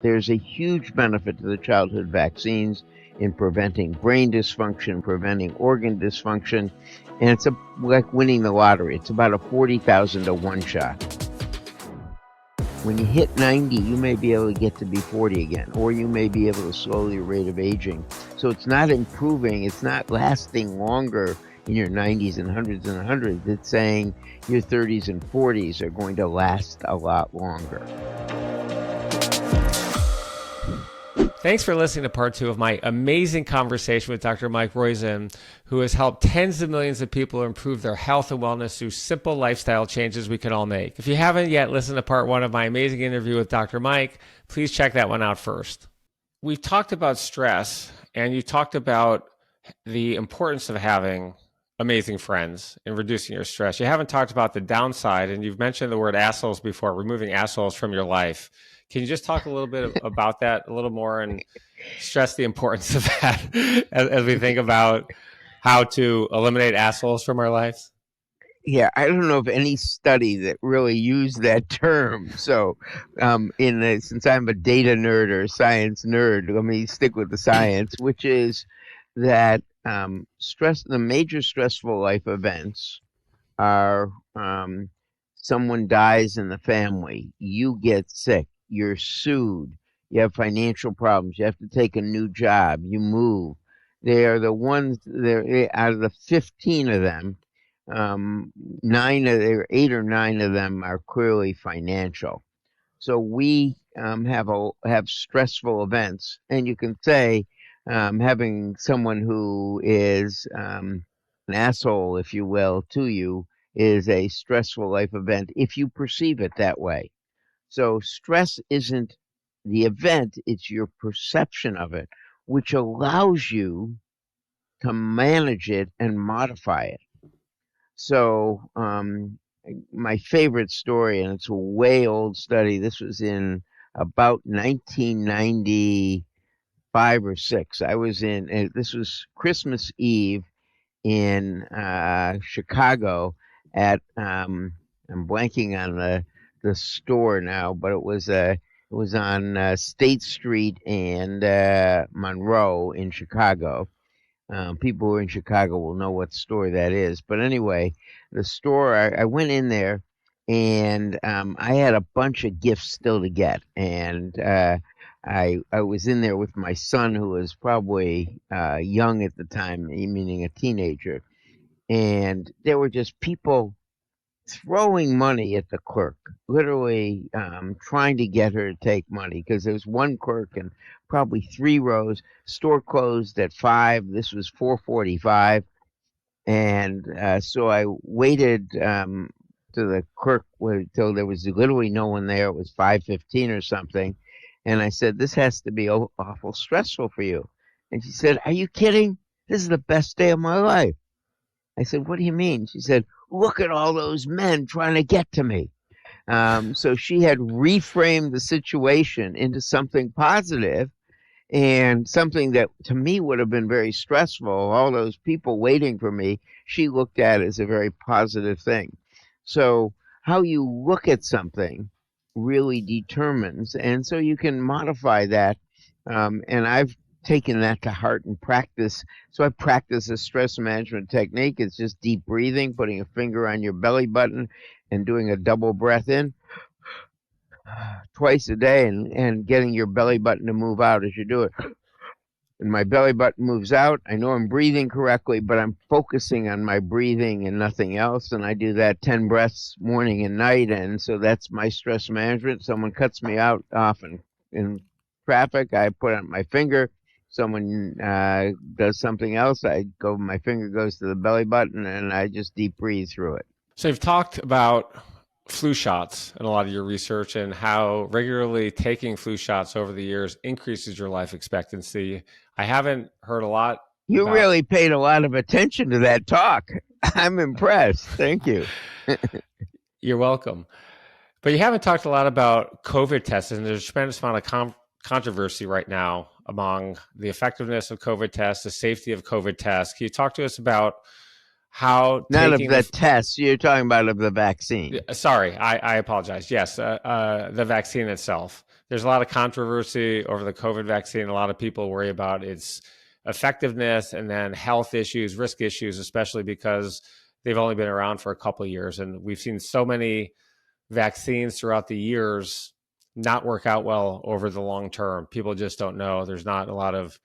There's a huge benefit to the childhood vaccines in preventing brain dysfunction, preventing organ dysfunction, and it's like winning the lottery. It's about a 40,000 to 1 shot. When you hit 90, you may be able to get to be 40 again, or you may be able to slow your rate of aging. So it's not improving, it's not lasting longer in your 90s and hundreds. It's saying your 30s and 40s are going to last a lot longer. Thanks for listening to part 2 of my amazing conversation with Dr. Mike Roizen, who has helped tens of millions of people improve their health and wellness through simple lifestyle changes we can all make. If you haven't yet listened to part 1 of my amazing interview with Dr. Mike, please check that one out first. We've talked about stress, and you talked about the importance of having amazing friends and reducing your stress. You haven't talked about the downside, and you've mentioned the word assholes before, removing assholes from your life. Can you just talk a little bit about that a little more and stress the importance of that as we think about how to eliminate assholes from our lives? Yeah, I don't know of any study that really used that term. So, since I'm a data nerd or a science nerd, let me stick with the science, which is that the major stressful life events are someone dies in the family, you get sick, you're sued, you have financial problems, you have to take a new job, you move. They are the ones, out of the 15 of them, 8 or 9 of them are clearly financial. So we have stressful events, and you can say having someone who is an asshole, if you will, to you is a stressful life event if you perceive it that way. So stress isn't the event, it's your perception of it, which allows you to manage it and modify it. So my favorite story, and it's a way old study, this was in about 1995 or 6. This was Christmas Eve in Chicago at I'm blanking on the store now, but it was on State Street and Monroe in Chicago. People who are in Chicago will know what store that is. But anyway, the store, I went in there, and I had a bunch of gifts still to get. And I was in there with my son, who was probably young at the time, meaning a teenager. And there were just people throwing money at the clerk, literally trying to get her to take money, because there was one clerk and probably 3 rows. Store closed at 5. This was 4:45, and so I waited to the clerk till there was literally no one there. It was 5:15 or something, and I said, "This has to be awful stressful for you." And she said, "Are you kidding? This is the best day of my life." I said, "What do you mean?" She said, "Look at all those men trying to get to me." So she had reframed the situation into something positive, and something that to me would have been very stressful. All those people waiting for me, she looked at as a very positive thing. So how you look at something really determines, and so you can modify that. And I've taken that to heart and practice. So I practice a stress management technique. It's just deep breathing, putting a finger on your belly button and doing a double breath in twice a day, and getting your belly button to move out as you do it. And my belly button moves out. I know I'm breathing correctly, but I'm focusing on my breathing and nothing else. And I do that 10 breaths morning and night. And so that's my stress management. Someone cuts me out often in traffic, I put on my finger. Someone does something else, my finger goes to the belly button, and I just deep breathe through it. So you've talked about flu shots in a lot of your research, and how regularly taking flu shots over the years increases your life expectancy. I haven't heard a lot. You really paid a lot of attention to that talk. I'm impressed. Thank you. You're welcome. But you haven't talked a lot about COVID tests, and there's a tremendous amount of controversy right now among the effectiveness of COVID tests, the safety of COVID tests. Can you talk to us about how not of the tests, you're talking about of the vaccine? Sorry, I apologize. Yes, the vaccine itself. there's a lot of controversy over the COVID vaccine. A lot of people worry about its effectiveness and then health issues, risk issues, especially because they've only been around for a couple of years. And we've seen so many vaccines throughout the years not work out well over the long term. People just don't know. There's not a lot of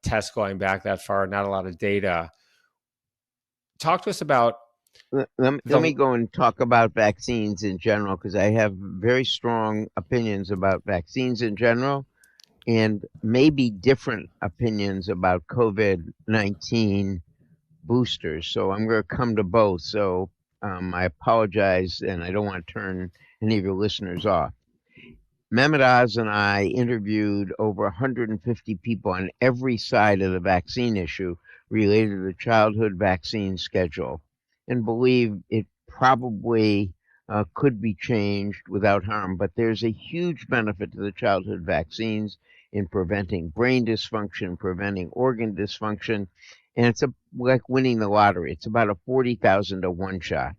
tests going back that far, not a lot of data. Talk to us about Let me go and talk about vaccines in general, because I have very strong opinions about vaccines in general and maybe different opinions about COVID-19 boosters. So I'm going to come to both. So I apologize, and I don't want to turn any of your listeners off. Mehmet Oz and I interviewed over 150 people on every side of the vaccine issue related to the childhood vaccine schedule, and believe it probably could be changed without harm. But there's a huge benefit to the childhood vaccines in preventing brain dysfunction, preventing organ dysfunction, and it's like winning the lottery. It's about a 40,000 to 1 shot.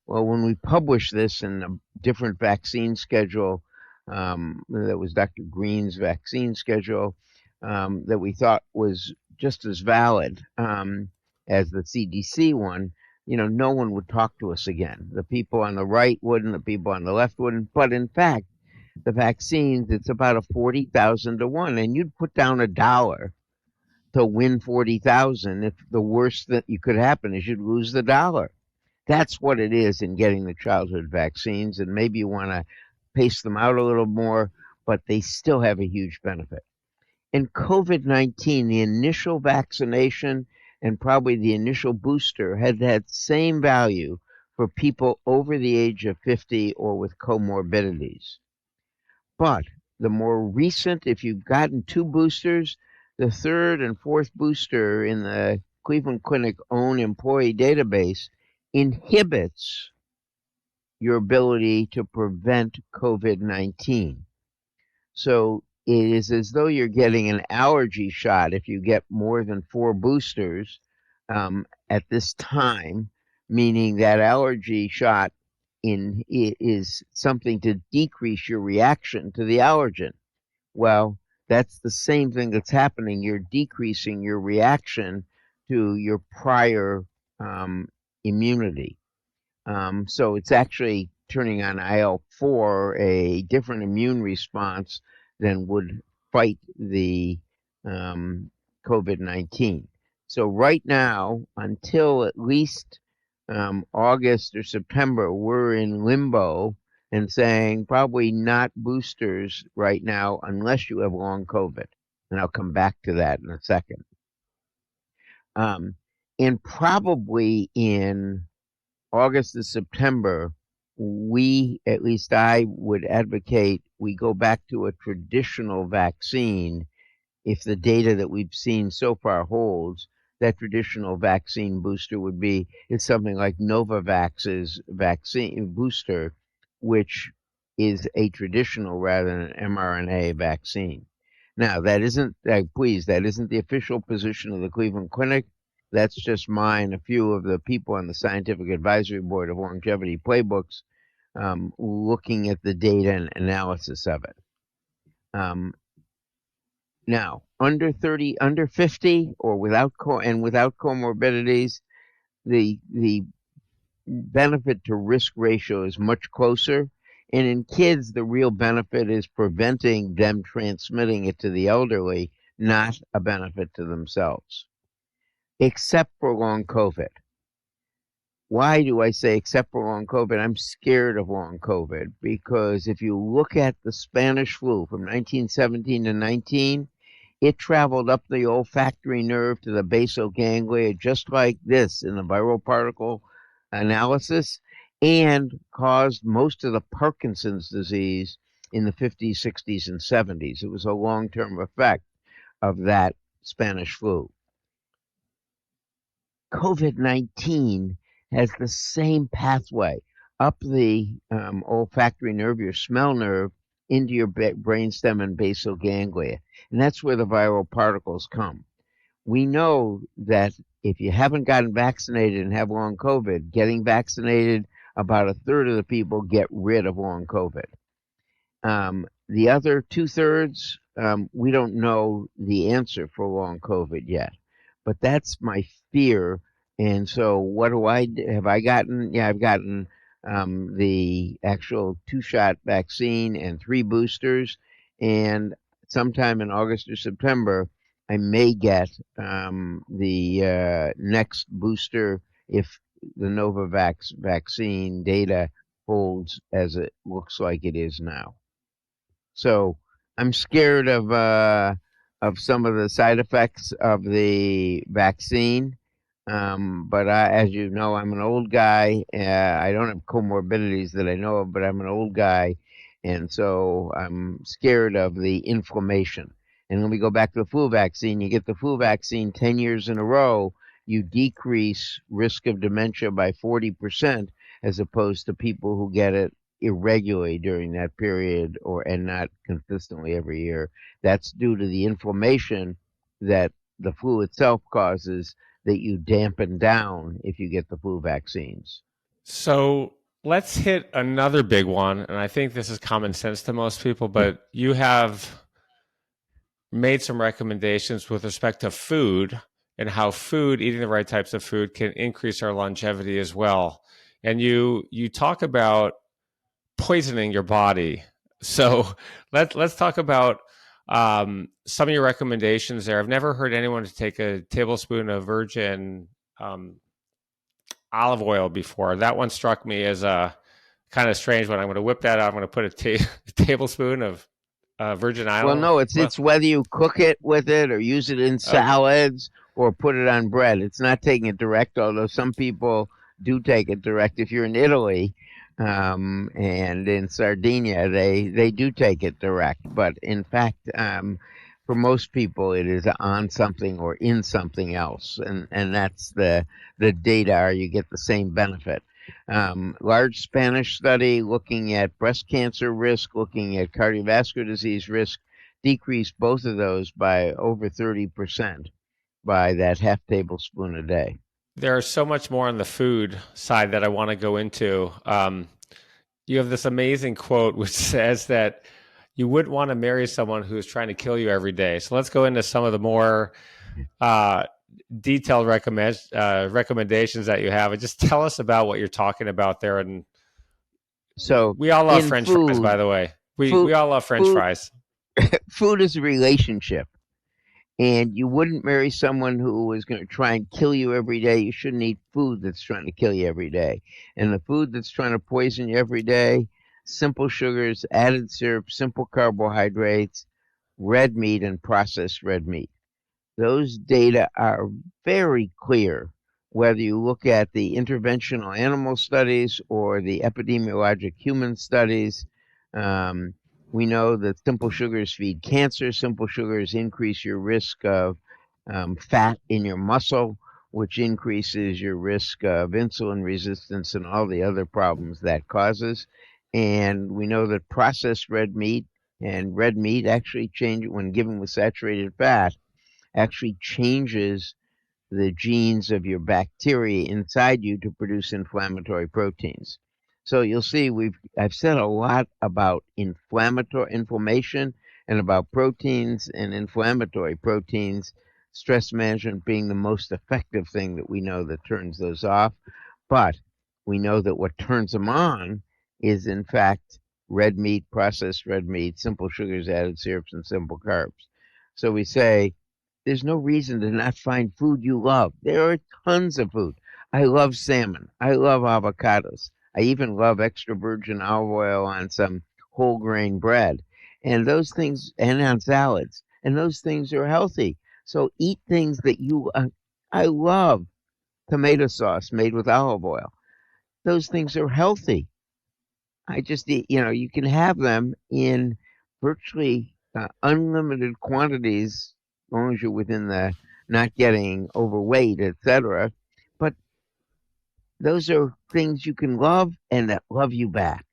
Well, when we published this in a different vaccine schedule, that was Dr. Green's vaccine schedule, that we thought was just as valid as the CDC one, no one would talk to us again. The people on the right wouldn't, the people on the left wouldn't. But in fact, the vaccines, it's about a 40,000 to 1, and you'd put down $1 to win 40,000 if the worst that you could happen is you'd lose the dollar. That's what it is in getting the childhood vaccines, and maybe you want to pace them out a little more, but they still have a huge benefit. In COVID-19, the initial vaccination and probably the initial booster had that same value for people over the age of 50 or with comorbidities. But the more recent, if you've gotten 2 boosters, the 3rd and 4th booster in the Cleveland Clinic own employee database inhibits your ability to prevent COVID-19. So it is as though you're getting an allergy shot if you get more than 4 boosters at this time, meaning that allergy shot is something to decrease your reaction to the allergen. Well, that's the same thing that's happening. You're decreasing your reaction to your prior immunity. So it's actually turning on IL-4, a different immune response than would fight the COVID-19. So right now, until at least August or September, we're in limbo and saying probably not boosters right now unless you have long COVID. And I'll come back to that in a second. And probably in August to September, at least I would advocate we go back to a traditional vaccine if the data that we've seen so far holds. That traditional vaccine booster is something like Novavax's vaccine booster, which is a traditional rather than an mRNA vaccine. Now, that isn't the official position of the Cleveland Clinic. That's just mine. A few of the people on the Scientific Advisory Board of Longevity Playbooks looking at the data and analysis of it. Now, under 30, under 50, or without comorbidities, the benefit to risk ratio is much closer. And in kids, the real benefit is preventing them transmitting it to the elderly, not a benefit to themselves. Except for long COVID. Why do I say except for long COVID? I'm scared of long COVID because if you look at the Spanish flu from 1917 to 19, it traveled up the olfactory nerve to the basal ganglia just like this in the viral particle analysis, and caused most of the Parkinson's disease in the 50s, 60s, and 70s. It was a long-term effect of that Spanish flu. COVID-19 has the same pathway up the olfactory nerve, your smell nerve, into your brainstem and basal ganglia. And that's where the viral particles come. We know that if you haven't gotten vaccinated and have long COVID, getting vaccinated, about a third of the people get rid of long COVID. The other two-thirds, we don't know the answer for long COVID yet. But that's my fear. And so, what do I do? Have I gotten? Yeah, I've gotten the actual two-shot vaccine and three boosters. And sometime in August or September, I may get the next booster if the Novavax vaccine data holds as it looks like it is now. So I'm scared of some of the side effects of the vaccine. But as you know, I'm an old guy. I don't have comorbidities that I know of, but I'm an old guy, and so I'm scared of the inflammation. And when we go back to the flu vaccine, you get the flu vaccine 10 years in a row, you decrease risk of dementia by 40%, as opposed to people who get it irregularly during that period and not consistently every year. That's due to the inflammation that the flu itself causes that you dampen down if you get the flu vaccines. So let's hit another big one. And I think this is common sense to most people, but you have made some recommendations with respect to food and how food, eating the right types of food, can increase our longevity as well. And you talk about poisoning your body. So let's talk about some of your recommendations there. I've never heard anyone to take a tablespoon of virgin olive oil before. That one struck me as a kind of strange one. I'm going to whip that out. I'm going to put a tablespoon of virgin Well, olive. no, it's whether you cook it with it or use it in Okay. salads or put it on bread. It's not taking it direct, although some people do take it direct. If you're in Italy and in Sardinia, they do take it direct. But in fact, for most people, it is on something or in something else, and that's the data, or you get the same benefit. Large Spanish study looking at breast cancer risk, looking at cardiovascular disease risk, decreased both of those by over 30% by that half tablespoon a day. There's so much more on the food side that I want to go into. You have this amazing quote which says that you wouldn't want to marry someone who's trying to kill you every day. So let's go into some of the more uh, detailed recommendations that you have, and just tell us about what you're talking about there. And So we all love in French fries, by food, the way. We food, we all love French food, fries. food is a relationship. And you wouldn't marry someone who is going to try and kill you every day. You shouldn't eat food that's trying to kill you every day. And the food that's trying to poison you every day, simple sugars, added syrup, simple carbohydrates, red meat, and processed red meat. Those data are very clear, whether you look at the interventional animal studies or the epidemiologic human studies. Um, we know that simple sugars feed cancer. Simple sugars increase your risk of fat in your muscle, which increases your risk of insulin resistance and all the other problems that causes. And we know that processed red meat and red meat actually change when given with saturated fat actually changes the genes of your bacteria inside you to produce inflammatory proteins. So you'll see I've said a lot about inflammation and about proteins and inflammatory proteins, stress management being the most effective thing that we know that turns those off. But we know that what turns them on is in fact red meat, processed red meat, simple sugars, added syrups, and simple carbs. So we say there's no reason to not find food you love. There are tons of food. I love salmon. I love avocados. I even love extra virgin olive oil on some whole grain bread. And those things, and on salads. And those things are healthy. So eat things that I love tomato sauce made with olive oil. Those things are healthy. I just, you can have them in virtually unlimited quantities as long as you're within the not getting overweight, etc. But those are things you can love and that love you back.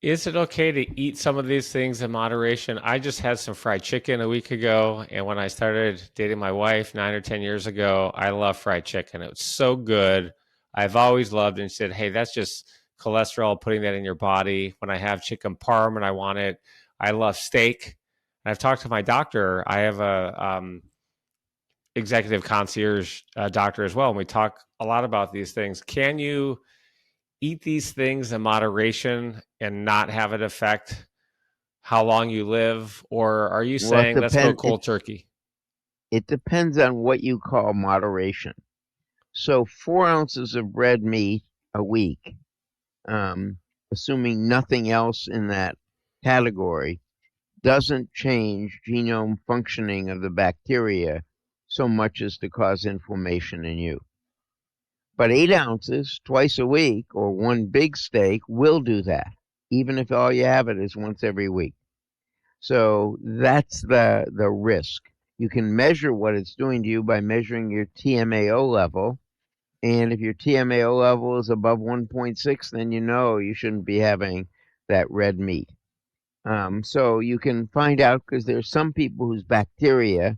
Is it okay to eat some of these things in moderation? I just had some fried chicken a week ago, and when I started dating my wife 9 or 10 years ago, I love fried chicken. It was so good. I've always loved it. And she said, "Hey, that's just cholesterol, putting that in your body. When I have chicken parm and I want it, I love steak. And I've talked to my doctor. I have a executive concierge doctor as well, and we talk a lot about these things. Can you eat these things in moderation and not have it affect how long you live, or are you Well, saying let's go cold turkey? it depends on what you call moderation. So 4 ounces of red meat a week, um, assuming nothing else in that category, doesn't change genome functioning of the bacteria so much as to cause inflammation in you. But 8 ounces twice a week or one big steak will do that, even if all you have it is once every week. So that's the risk. You can measure what it's doing to you by measuring your TMAO level. And if your TMAO level is above 1.6, then you know you shouldn't be having that red meat. So you can find out because there's some people whose bacteria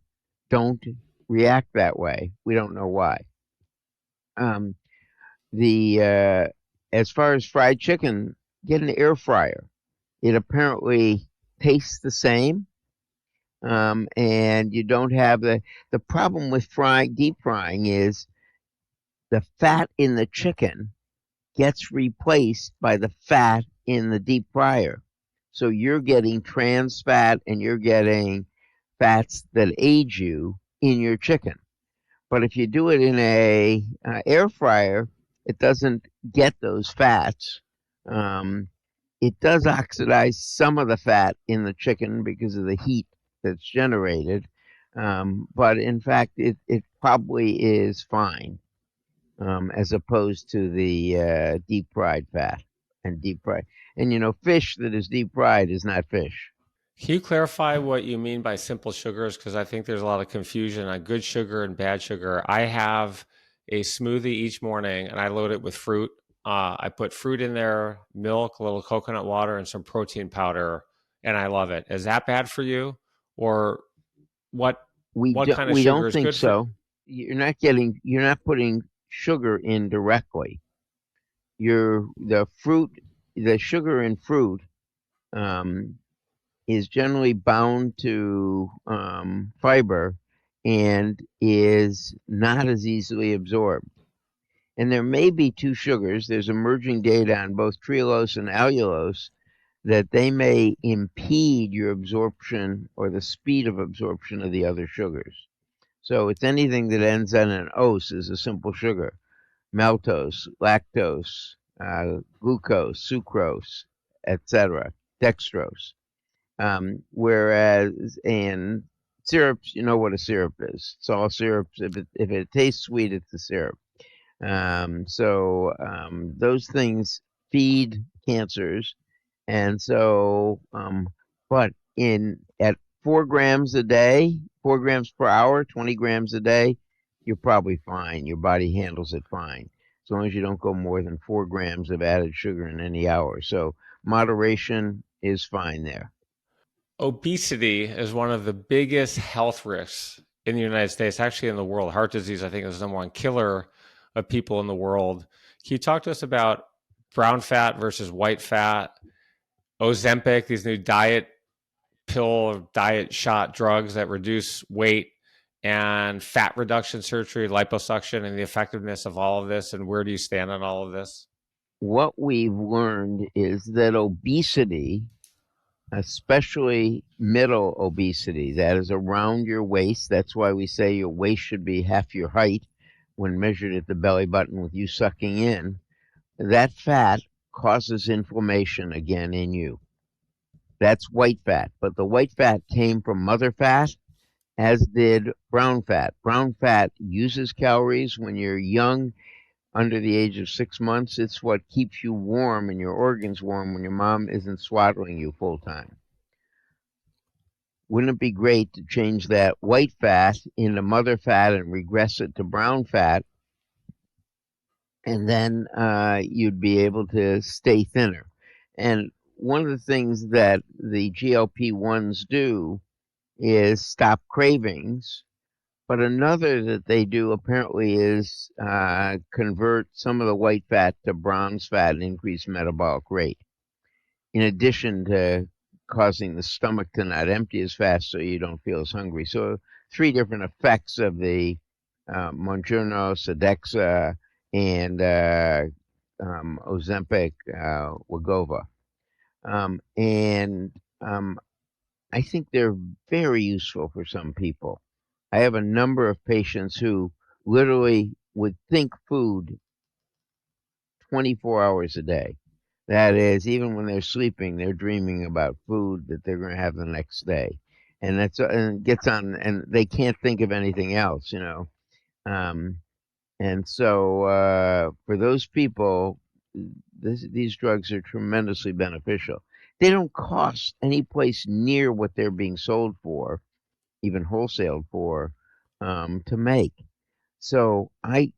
don't react that way. We don't know why. Um, the As far as fried chicken, get an air fryer. It apparently tastes the same, and you don't have the problem with frying. Deep frying is the fat in the chicken gets replaced by the fat in the deep fryer. So you're getting trans fat and you're getting fats that age you in your chicken. But if you do it in a air fryer, it doesn't get those fats. Um, it does oxidize some of the fat in the chicken because of the heat that's generated. But in fact, it probably is fine, as opposed to the deep fried fat and deep fried. And fish that is deep fried is not fish. Can you clarify what you mean by simple sugars? Because I think there's a lot of confusion on good sugar and bad sugar. I have a smoothie each morning and I load it with fruit. I put fruit in there, milk, a little coconut water, and some protein powder, and I love it. Is that bad for you, or what? What kind of We sugar don't is think good for you? so. You're not putting sugar in directly. The sugar in fruit um, is generally bound to fiber and is not as easily absorbed. And there may be two sugars. There's emerging data on both trehalose and allulose that they may impede your absorption or the speed of absorption of the other sugars. So it's anything that ends on an ose is a simple sugar: maltose, lactose, glucose, sucrose, etc., dextrose. Whereas in syrups, you know what a syrup is. It's all syrups. If it tastes sweet, it's a syrup. Those things feed cancers, and but in at 4 grams a day, 4 grams per hour, 20 grams a day, you're probably fine. Your body handles it fine, as long as you don't go more than 4 grams of added sugar in any hour. So moderation is fine there. Obesity is one of the biggest health risks in the United States, actually in the world. Heart disease, I think, is the number one killer of people in the world. Can you talk to us about brown fat versus white fat, Ozempic, these new diet pill or diet shot drugs that reduce weight, and fat reduction surgery, liposuction, and the effectiveness of all of this? And where do you stand on all of this? What we've learned is that obesity, especially middle obesity, that is around your waist. That's why we say your waist should be half your height when measured at the belly button with you sucking in. That fat causes inflammation again in you. That's white fat, but the white fat came from mother fat, as did brown fat. Brown fat uses calories when you're young, under the age of 6 months. It's what keeps you warm and your organs warm when your mom isn't swaddling you full time. Wouldn't it be great to change that white fat into mother fat and regress it to brown fat? And then you'd be able to stay thinner. And one of the things that the GLP-1s do is stop cravings, But another that they do apparently is convert some of the white fat to bronze fat and increase metabolic rate, in addition to causing the stomach to not empty as fast so you don't feel as hungry. So three different effects of the Mounjaro, Sodexo, and Ozempic, Wegovy. And I think they're very useful for some people. I have a number of patients who literally would think food 24 hours a day. That is, even when they're sleeping, they're dreaming about food that they're going to have the next day. And and it gets on, and they can't think of anything else, you know. Um, and so for those people, these drugs are tremendously beneficial. They don't cost any place near what they're being sold for, even wholesaled for, to make. So I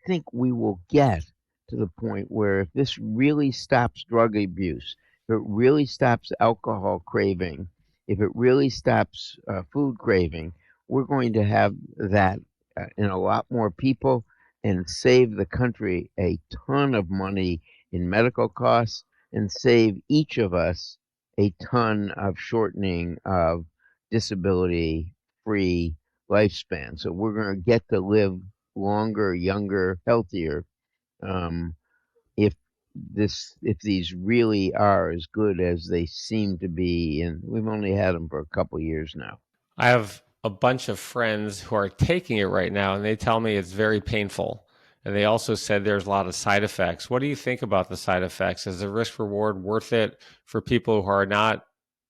think we will get to the point where if this really stops drug abuse, if it really stops alcohol craving, if it really stops food craving, we're going to have that in a lot more people and save the country a ton of money in medical costs and save each of us a ton of shortening of disability free lifespan. So we're going to get to live longer, younger, healthier. Um, if if these really are as good as they seem to be, and we've only had them for a couple years now. I have a bunch of friends who are taking it right now, and they tell me it's very painful. And they also said there's a lot of side effects. What do you think about the side effects? Is the risk reward worth it for people who are not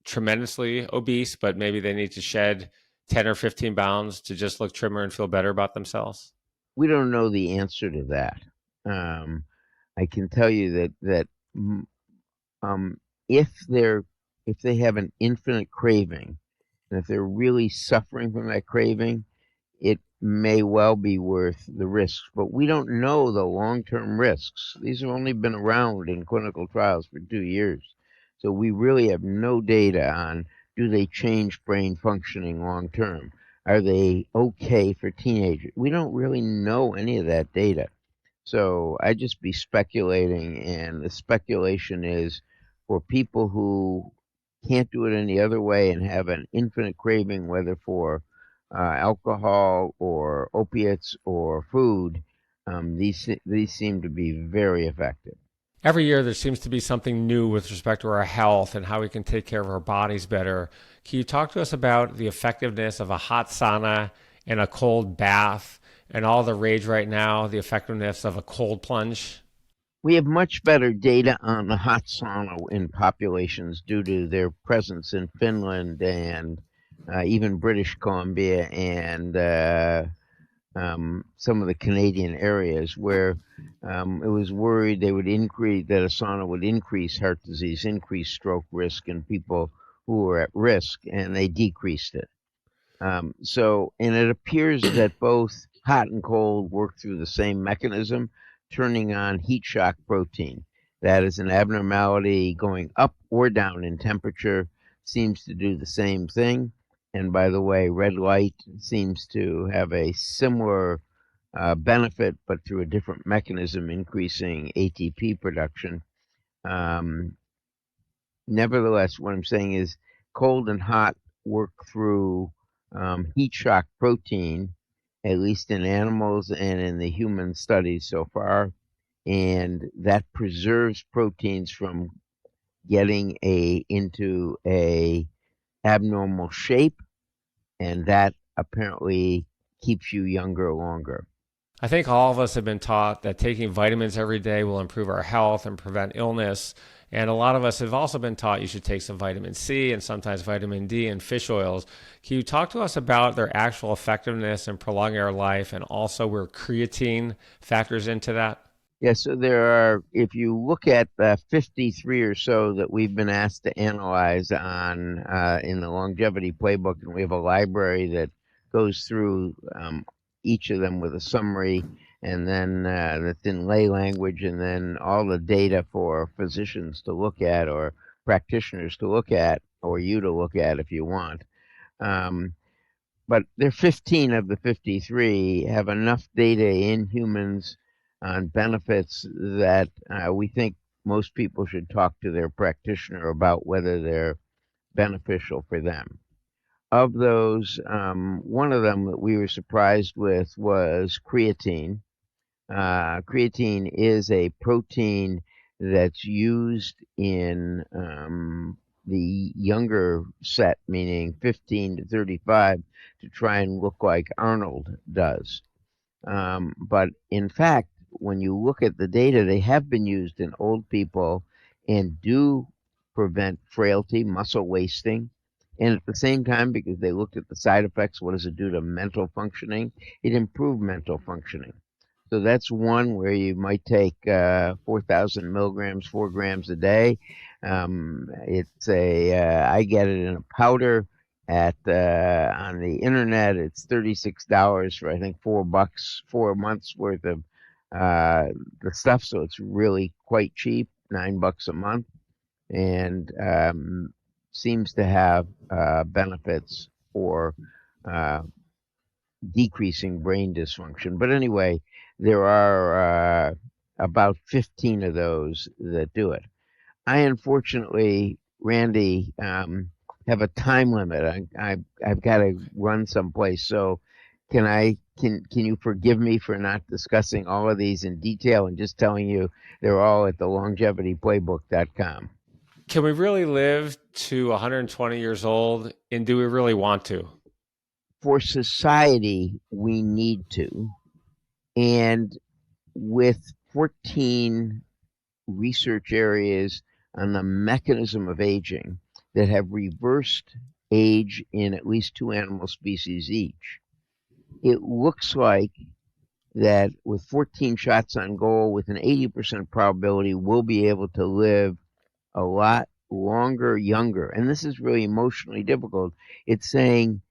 tremendously obese, but maybe they need to shed 10 or 15 pounds to just look trimmer and feel better about themselves? We don't know the answer to that. Um, I can tell you that um, if if they have an infinite craving, and if they're really suffering from that craving, it may well be worth the risks, but we don't know the long-term risks. These have only been around in clinical trials for 2 years. So we really have no data on, do they change brain functioning long term? Are they okay for teenagers? We don't really know any of that data. So I just be speculating, and the speculation is for people who can't do it any other way and have an infinite craving, whether for alcohol or opiates or food, these seem to be very effective. Every year, there seems to be something new with respect to our health and how we can take care of our bodies better. Can you talk to us about the effectiveness of a hot sauna and a cold bath and all the rage right now, the effectiveness of a cold plunge? We have much better data on the hot sauna in populations due to their presence in Finland and even British Columbia and some of the Canadian areas where it was worried they would increase that a sauna would increase heart disease, increase stroke risk in people who were at risk, and they decreased it. And it appears that both hot and cold work through the same mechanism, turning on heat shock protein. That is an abnormality going up or down in temperature, seems to do the same thing. And by the way, red light seems to have a similar benefit, but through a different mechanism, increasing ATP production. Um, Nevertheless, what I'm saying is cold and hot work through heat shock protein, at least in animals and in the human studies so far, and that preserves proteins from getting into a abnormal shape, and that apparently keeps you younger longer. I think all of us have been taught that taking vitamins every day will improve our health and prevent illness. And a lot of us have also been taught you should take some vitamin C and sometimes vitamin D and fish oils. Can you talk to us about their actual effectiveness in prolonging our life and also where creatine factors into that? Yeah, so there are, if you look at the 53 or so that we've been asked to analyze on in the longevity playbook, and we have a library that goes through each of them with a summary, and then that's in lay language, and then all the data for physicians to look at or practitioners to look at, or you to look at if you want. Um, but there 15 of the 53 have enough data in humans on benefits that we think most people should talk to their practitioner about whether they're beneficial for them. Of those, one of them that we were surprised with was creatine. Creatine is a protein that's used in the younger set, meaning 15 to 35, to try and look like Arnold does. But in fact, when you look at the data, they have been used in old people and do prevent frailty, muscle wasting. And at the same time, because they looked at the side effects, what does it do to mental functioning? It improved mental functioning. So that's one where you might take 4,000 milligrams, 4 grams a day. I get it in a powder at on the internet. It's $36 for I think $4, 4 months worth of the stuff. So it's really quite cheap, $9 a month, and seems to have benefits for uh, decreasing brain dysfunction. But anyway, there are about 15 of those that do it. I unfortunately, Randy, have a time limit. I've got to run someplace. So can you forgive me for not discussing all of these in detail and just telling you they're all at the longevityplaybook.com. Can we really live to 120 years old? And do we really want to? For society, we need to. And with 14 research areas on the mechanism of aging that have reversed age in at least two animal species each, it looks like that with 14 shots on goal, with an 80% probability, we'll be able to live a lot longer, younger. And this is really emotionally difficult. It's saying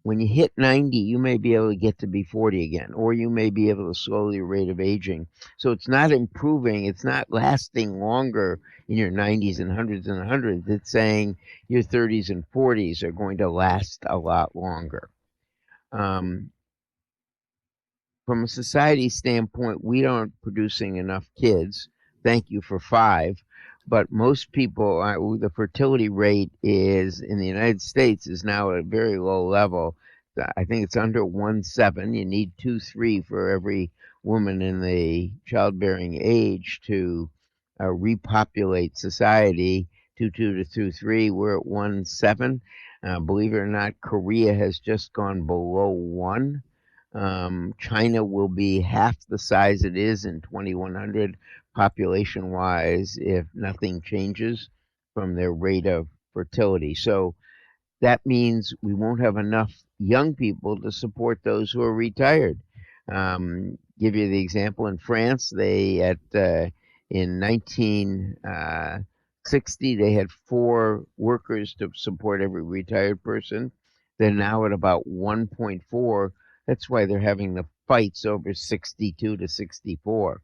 when you hit 90, you may be able to get to be 40 again, or you may be able to slow your rate of aging. So it's not improving, it's not lasting longer in your 90s and hundreds. It's saying your 30s and 40s are going to last a lot longer. Um, from a society standpoint, we aren't producing enough kids. Thank you for five. But most people, the fertility rate is in the United States is now at a very low level. I think it's under 1.7. You need 2.3 for every woman in the childbearing age to repopulate society. 2.2 to 2.3. We're at 1.7. Believe it or not, Korea has just gone below 1. China will be half the size it is in 2100 population wise if nothing changes from their rate of fertility. So that means we won't have enough young people to support those who are retired. Give you the example in France, they in 1960 they had 4 workers to support every retired person. They're now at about 1.4. That's why they're having the fights over 62 to 64.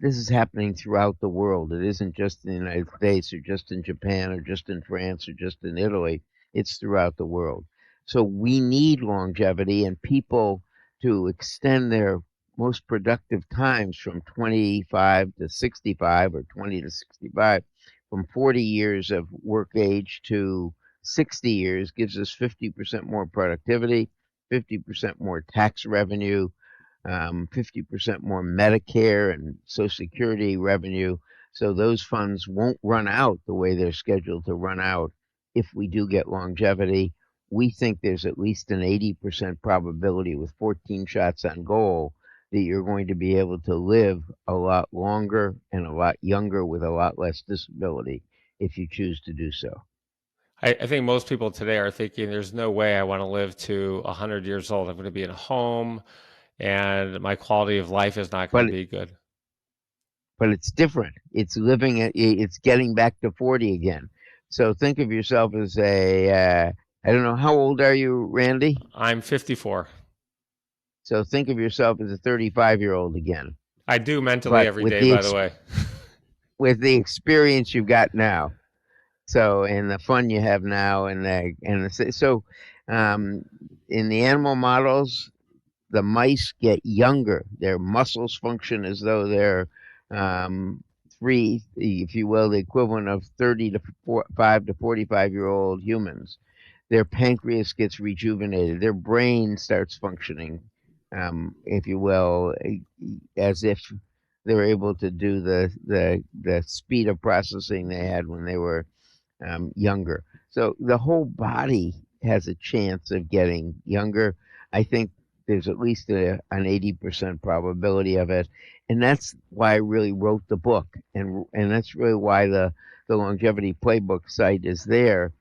This is happening throughout the world. It isn't just in the United States or just in Japan or just in France or just in Italy. It's throughout the world. So we need longevity and people to extend their most productive times from 25 to 65 or 20 to 65, from 40 years of work age to 60 years gives us 50% more productivity, 50% more tax revenue, 50% more Medicare and Social Security revenue. So those funds won't run out the way they're scheduled to run out if we do get longevity. We think there's at least an 80% probability with 14 shots on goal that you're going to be able to live a lot longer and a lot younger with a lot less disability if you choose to do so. I think most people today are thinking there's no way I want to live to 100 years old. I'm going to be in a home and my quality of life is not going But to be good. but it's different. It's living it's getting back to 40 again. So think of yourself as I don't know, how old are you, Randy? I'm 54. So think of yourself as a 35-year-old again, I do mentally but every day, by the way. with the experience you've got now. So and the fun you have now, and so Um, in the animal models, the mice get younger. Their muscles function as though they're if you will, the equivalent of 5 to 45-year-old humans. Their pancreas gets rejuvenated. Their brain starts functioning, if you will, as if they were able to do the speed of processing they had when they were younger. So the whole body has a chance of getting younger. I think there's at least an 80% probability of it. And that's why I really wrote the book. And that's really why the longevity playbook site is there.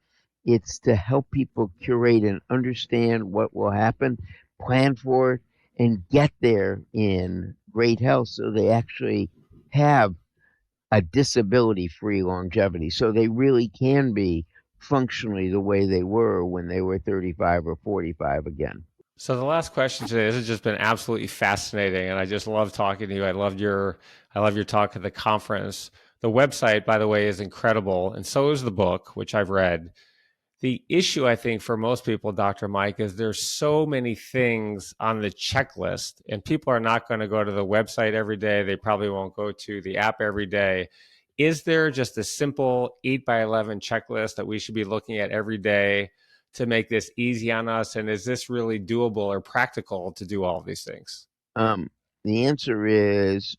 It's to help people curate and understand what will happen, plan for it, and get there in great health so they actually have a disability free longevity. So they really can be functionally the way they were when they were 35 or 45 again. So the last question today, this has just been absolutely fascinating, and I just love talking to you. I love your talk at the conference. The website, by the way, is incredible, and so is the book, which I've read. The issue, I think, for most people, Dr. Mike, is there's so many things on the checklist, and people are not going to go to the website every day. They probably won't go to the app every day. Is there just a simple 8x11 checklist that we should be looking at every day to make this easy on us? And is this really doable or practical to do all of these things? Um, the answer is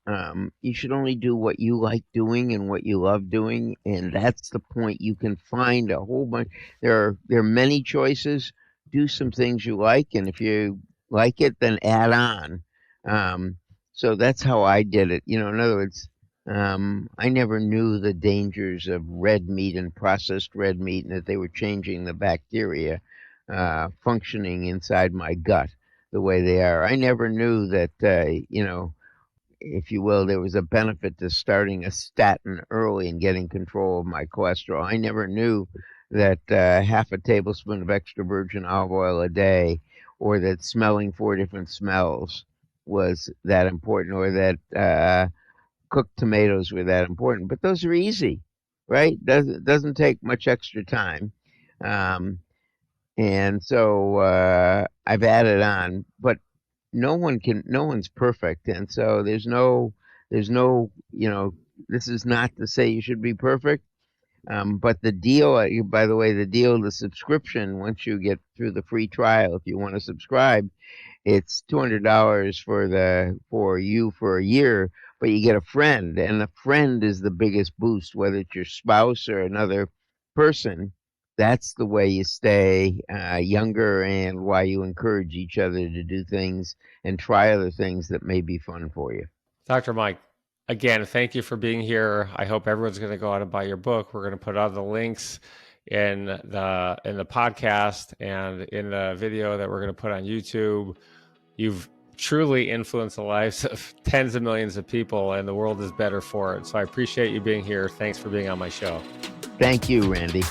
you should only do what you like doing and what you love doing, and that's the point. You can find a whole bunch. There are many choices. Do some things you like, and if you like it, then add on. Um, so that's how I did it. In other words, I never knew the dangers of red meat and processed red meat, and that they were changing the bacteria functioning inside my gut the way they are. I never knew that, if you will, there was a benefit to starting a statin early and getting control of my cholesterol. I never knew that half a tablespoon of extra virgin olive oil a day, or that smelling 4 different smells was that important, or that cooked tomatoes were that important. But those are easy, right? Doesn't take much extra time. Um, and so I've added on, but no one's perfect, and so there's no, this is not to say you should be perfect. But the deal, by the way, the subscription, once you get through the free trial, if you want to subscribe, it's $200 for you for a year, but you get a friend, and the friend is the biggest boost, whether it's your spouse or another person. That's the way you stay younger, and why you encourage each other to do things and try other things that may be fun for you. Dr. Mike, again, thank you for being here. I hope everyone's going to go out and buy your book. We're going to put all the links in the podcast and in the video that we're going to put on YouTube. You've truly influenced the lives of tens of millions of people, and the world is better for it. So I appreciate you being here. Thanks for being on my show. Thank you, Randy.